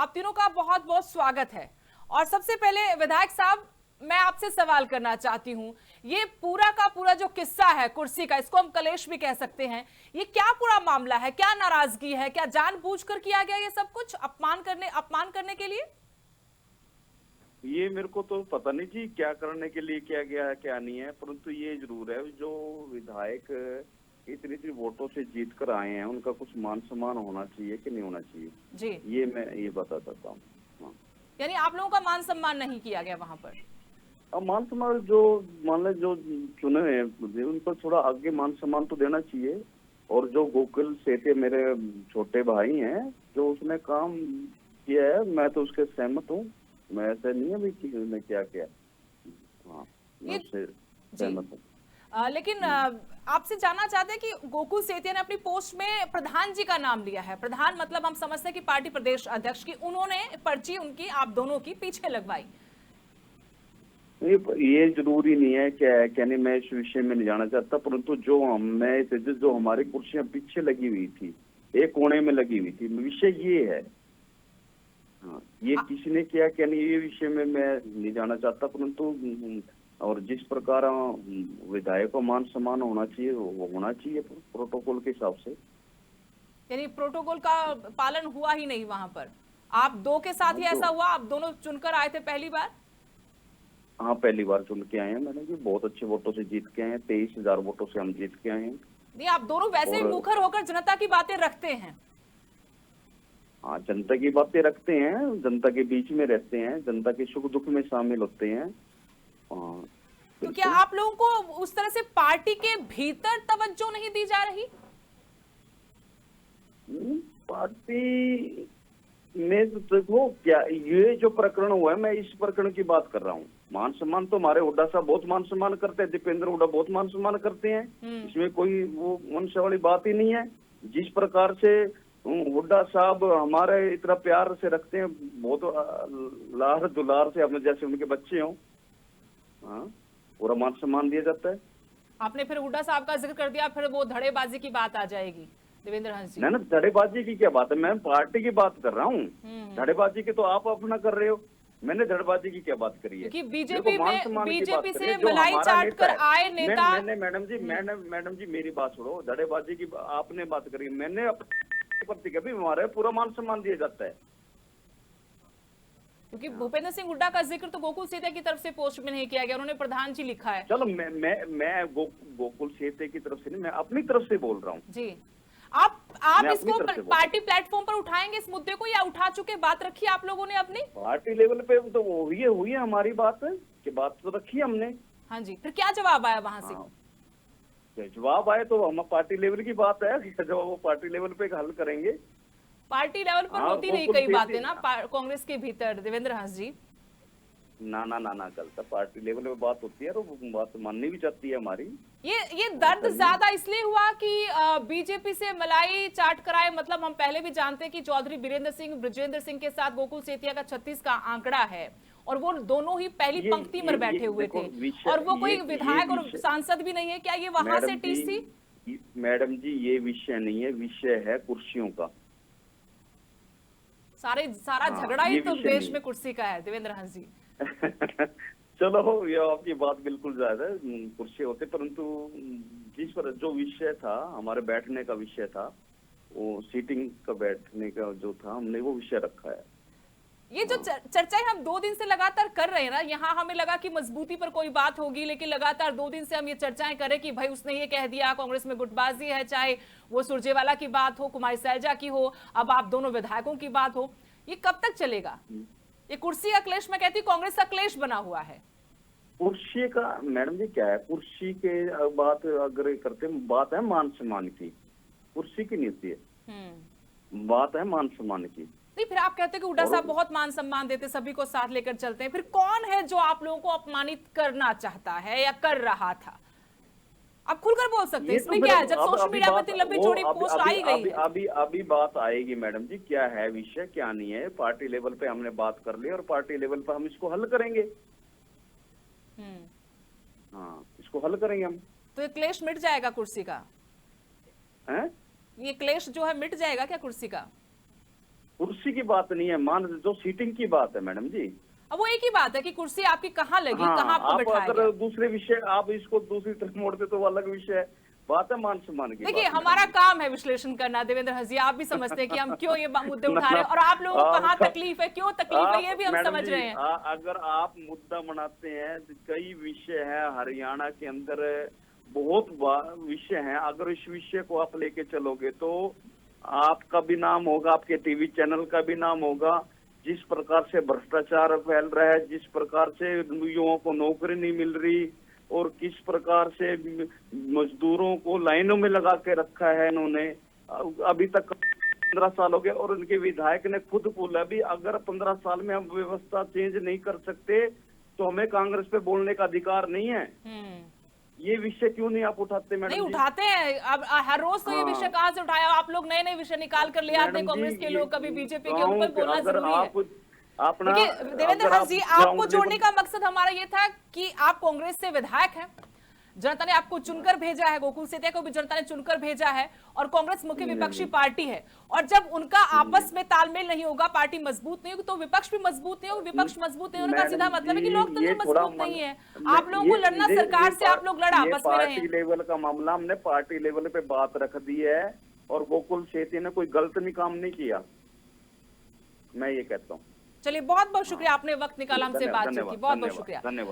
आप तीनों का बहुत बहुत स्वागत है। और सबसे पहले विधायक साहब, मैं आपसे सवाल करना चाहती हूँ, ये पूरा का पूरा जो किस्सा है कुर्सी का, इसको हम कलेश भी कह सकते हैं, ये क्या पूरा मामला है? क्या नाराजगी है? क्या जानबूझकर किया गया ये सब कुछ अपमान करने के लिए? ये मेरे को तो पता नहीं जी क्या करने के लिए किया गया है क्या नहीं है, परंतु ये जरूर है जो विधायक इतनी इतनी वोटों से जीत कर आए हैं उनका कुछ मान सम्मान होना चाहिए कि नहीं होना चाहिए, जी। ये मैं ये बता सकता हूँ। हाँ। यानी आप लोगों का मान सम्मान नहीं किया गया वहां पर? अब मान सम्मान जो मान ले जो चुने हैं उनको थोड़ा आगे मान सम्मान तो देना चाहिए। और जो गोकुल सेठे मेरे छोटे भाई हैं, जो उसने काम किया है मैं तो उसके सहमत हूँ। मैं ऐसा नहीं है भाई कि उसने क्या किया। हाँ, मैं ये उससे जी। सहमत हूँ। लेकिन आपसे जानना चाहते हैं कि गोकुल सेतिया ने अपनी पोस्ट में प्रधान जी का नाम लिया है। प्रधान मतलब हम समझते हैं कि पार्टी प्रदेश अध्यक्ष की, उन्होंने पर्ची उनकी आप दोनों की पीछे लगवाई। ये जरूरी नहीं है क्या नहीं, मैं इस विषय में नहीं जाना चाहता, परंतु जो जो हमारी कुर्सियां पीछे लगी हुई थी, एक कोने में लगी हुई थी, विषय ये है। हाँ, ये किसी ने किया क्या नहीं ये विषय में मैं नहीं जाना चाहता, परंतु और जिस प्रकार विधायक को मान सम्मान होना चाहिए वो होना चाहिए प्रोटोकॉल के हिसाब से। यानी प्रोटोकॉल का पालन हुआ ही नहीं वहां पर? आप दो के साथ हाँ ही तो ऐसा हुआ? आप दोनों चुनकर आए थे पहली बार? हाँ, पहली बार चुन के आए हैं मैंने भी, बहुत अच्छे वोटों से जीत के आए हैं, 23,000 वोटों से हम जीत के आए हैं। नहीं, आप दोनों वैसे ही और मुखर होकर जनता की बातें रखते हैं। हाँ, जनता की बातें रखते हैं, जनता के बीच में रहते हैं, जनता के सुख दुख में शामिल होते हैं। हाँ, तो क्या बिल्कुल। आप लोगों को उस तरह से पार्टी के भीतर तवज्जो नहीं दी जा रही? पार्टी में तो देखो क्या, ये जो प्रकरण हुआ है मैं इस प्रकरण की बात कर रहा हूँ। मान सम्मान तो हमारे हुड्डा साहब बहुत मान सम्मान करते हैं, दीपेंद्र हुड्डा बहुत मान सम्मान करते हैं, इसमें कोई वो मनुष्य वाली बात ही नहीं है। जिस प्रकार से हुड्डा साहब हमारे इतना प्यार से रखते हैं, बहुत लार दुलार से, हमें जैसे उनके बच्चे हों। हाँ, पूरा मान सम्मान दिया जाता है। आपने फिर हुड्डा साहब का जिक्र कर दिया, फिर वो धड़ेबाजी की बात आ जाएगी देवेंद्र हंस जी। ना ना, धड़ेबाजी की क्या बात है, मैं पार्टी की बात कर रहा हूँ। हम्म। धड़ेबाजी की तो आप अपना कर रहे हो, मैंने धड़ेबाजी की क्या बात करी है। क्योंकि देखो, बीजेपी मान में सम्मान की बात बीजेपी करिए, से जो मलाई हमारा चाट नेता कर है। आए नेता। मैंने मैडम जी मेरी बात सुनो, धड़ेबाजी की आपने बात करी, मैंने अपने प्रति कभी हमारे पूरा मान सम्मान दिया जाता है। क्योंकि भूपेंद्र सिंह हुड्डा का जिक्र तो गोकुल सेतिया की तरफ से पोस्ट में नहीं किया गया, उन्होंने प्रधान जी लिखा है। चलो, गोकुल सेते की तरफ से नहीं, मैं अपनी तरफ से बोल रहा हूँ। जी। आप मैं अपनी इसको तरफ से बोल रहा हूँ। पार्टी प्लेटफॉर्म पर उठाएंगे इस मुद्दे को, या उठा चुके बात रखी आप लोगों ने अपनी? पार्टी लेवल पे तो हुई है हमारी बात की बात तो रखी है हमने। हाँ जी, फिर क्या जवाब आया वहां से? हाँ, जवाब आए तो हम पार्टी लेवल की बात है, जब वो पार्टी लेवल पे हल करेंगे। पार्टी लेवल पर हाँ, होती नहीं गोकुल कई सेती। बातें ना कांग्रेस के भीतर, देवेंद्र हंस जी। ना ना ना ना, चलता पार्टी लेवल पे बात होती है और वो बात माननी भी चाहती है हमारी। ये दर्द ऐसा नहीं है। ज्यादा इसलिए हुआ कि बीजेपी से मलाई चाट कराए? मतलब हम पहले भी जानते हैं कि चौधरी बीरेंद्र सिंह ब्रजेंद्र सिंह के साथ गोकुल सेतिया का 36 का आंकड़ा है, और वो दोनों ही पहली पंक्ति में बैठे हुए देखो थे, विषय, और वो कोई ये विधायक और विषय सांसद भी नहीं है। क्या ये वहां से मैडम टीस थी? जी, मैडम जी ये विषय नहीं है, विषय है कुर्सियों का। सारा हाँ, झगड़ा ही ये तो विषय देश नहीं में कुर्सी का है देवेंद्र हंस जी। है। चलो, ये आपकी बात बिल्कुल ज्यादा है, कुर्सी होते, परंतु जिस पर जो विषय था, हमारे बैठने का विषय था, वो सीटिंग का बैठने का जो था, हमने वो विषय रखा है। ये जो हाँ। चर्चाएं हम 2 दिन से लगातार कर रहे हैं ना, यहाँ हमें लगा कि मजबूती पर कोई बात होगी, लेकिन लगातार 2 दिन से हम ये चर्चाएं करें कि भाई उसने ये कह दिया, कांग्रेस में गुटबाजी है, चाहे वो सुरजेवाला की बात हो, कुमारी सैलजा की हो, अब आप दोनों विधायकों की बात हो, ये कब तक चलेगा? ये कुर्सी का क्लेश, मैं कहती हूँ कांग्रेस का क्लेश बना हुआ है। कुर्सी का मैडम जी क्या है, कुर्सी के बात अगर करते हैं, बात है मान सम्मान की, कुर्सी की नहीं होती है, बात है मान सम्मान की। नहीं, फिर आप कहते हैं कि हुड्डा और साहब बहुत मान सम्मान देते, सभी को साथ लेकर चलते हैं, फिर कौन है जो आप लोगों को अपमानित करना चाहता है या कर रहा था? आप खुलकर बोल सकते हैं, ये तो इसमें फिर क्या है, जब अब सोशल अभी मीडिया पर बात इतनी लंबी वो चौड़ी अभी पोस्ट अभी आई गई अभी है। अभी अभी बात आएगी मैडम जी, क्या है विषय क्या नहीं है, पार्टी लेवल पे हमने बात कर ली और पार्टी लेवल पे हम इसको हल करेंगे। हाँ, इसको हल करेंगे हम। तो ये क्लेश मिट जाएगा कुर्सी का? हैं? ये क्लेश जो है मिट जाएगा क्या कुर्सी का? कुर्सी की बात नहीं है, मान जो सीटिंग की बात है मैडम जी। अब वो एक ही बात है कि कुर्सी आपकी कहाँ लगी, हाँ, कहाँ आपको आप बिठाया अगर गया। दूसरे विषय आप इसको दूसरी तरफ मोड़ते तो वो अलग विषय है, बात है मान सम्मान की। देखिए बात हमारा मैडम काम है विश्लेषण करना देवेंद्र हंसिया, आप भी समझते हैं कि हम क्यों ये मुद्दे जी। उठा रहे हैं और आप लोगों को कहाँ आपका तकलीफ है, क्यों तकलीफ है, ये भी हम मैडम समझ जी, रहे हैं। अगर आप मुद्दा बनाते हैं तो कई विषय है हरियाणा के अंदर, बहुत विषय हैं, अगर इस विषय को आप लेके चलोगे तो आपका भी नाम होगा, आपके टीवी चैनल का भी नाम होगा। जिस प्रकार से भ्रष्टाचार फैल रहा है, जिस प्रकार से युवाओं को नौकरी नहीं मिल रही, और किस प्रकार से मजदूरों को लाइनों में लगा के रखा है इन्होंने, अभी तक 15 साल हो गए, और उनके विधायक ने खुद बोला भी अगर 15 साल में हम व्यवस्था चेंज नहीं कर सकते तो हमें कांग्रेस पे बोलने का अधिकार नहीं है। ये विषय क्यों नहीं आप उठाते मैडम नहीं जी? उठाते हैं, अब हर रोज तो ये विषय हाँ कहाँ से उठाया, आप लोग नए नए विषय निकाल कर ले आते हैं, मैडम जी, कांग्रेस के ये लोग कभी बीजेपी के, उन गाँव पर के बोलना अगर जरूरी है। आप अपना देखिए देवेंद्र अगर हंस आप जी, आपको ग्राउंड जोड़ने लेवल का मकसद हमारा ये था कि आप कांग्रेस से विधायक हैं, जनता ने आपको चुनकर भेजा है, गोकुल सेतिया को भी जनता ने चुनकर भेजा है, और कांग्रेस मुख्य विपक्षी पार्टी है, और जब उनका आपस में तालमेल नहीं होगा, पार्टी मजबूत नहीं होगी, तो विपक्ष भी मजबूत नहीं होगी, विपक्ष मजबूत नहीं होने का सीधा मतलब है कि लोकतंत्र मजबूत नहीं है। आप लोगों को लड़ना सरकार से, आप लोग लड़ आपस में रहे पार्टी लेवल का मामला, हमने पार्टी लेवल पे बात रख दी है, और गोकुल सेती ने कोई गलत नहीं काम नहीं किया, मैं ये कहता हूँ। चलिए बहुत बहुत शुक्रिया, आपने वक्त निकाला हमसे बातचीत की, बहुत बहुत शुक्रिया। धन्यवाद।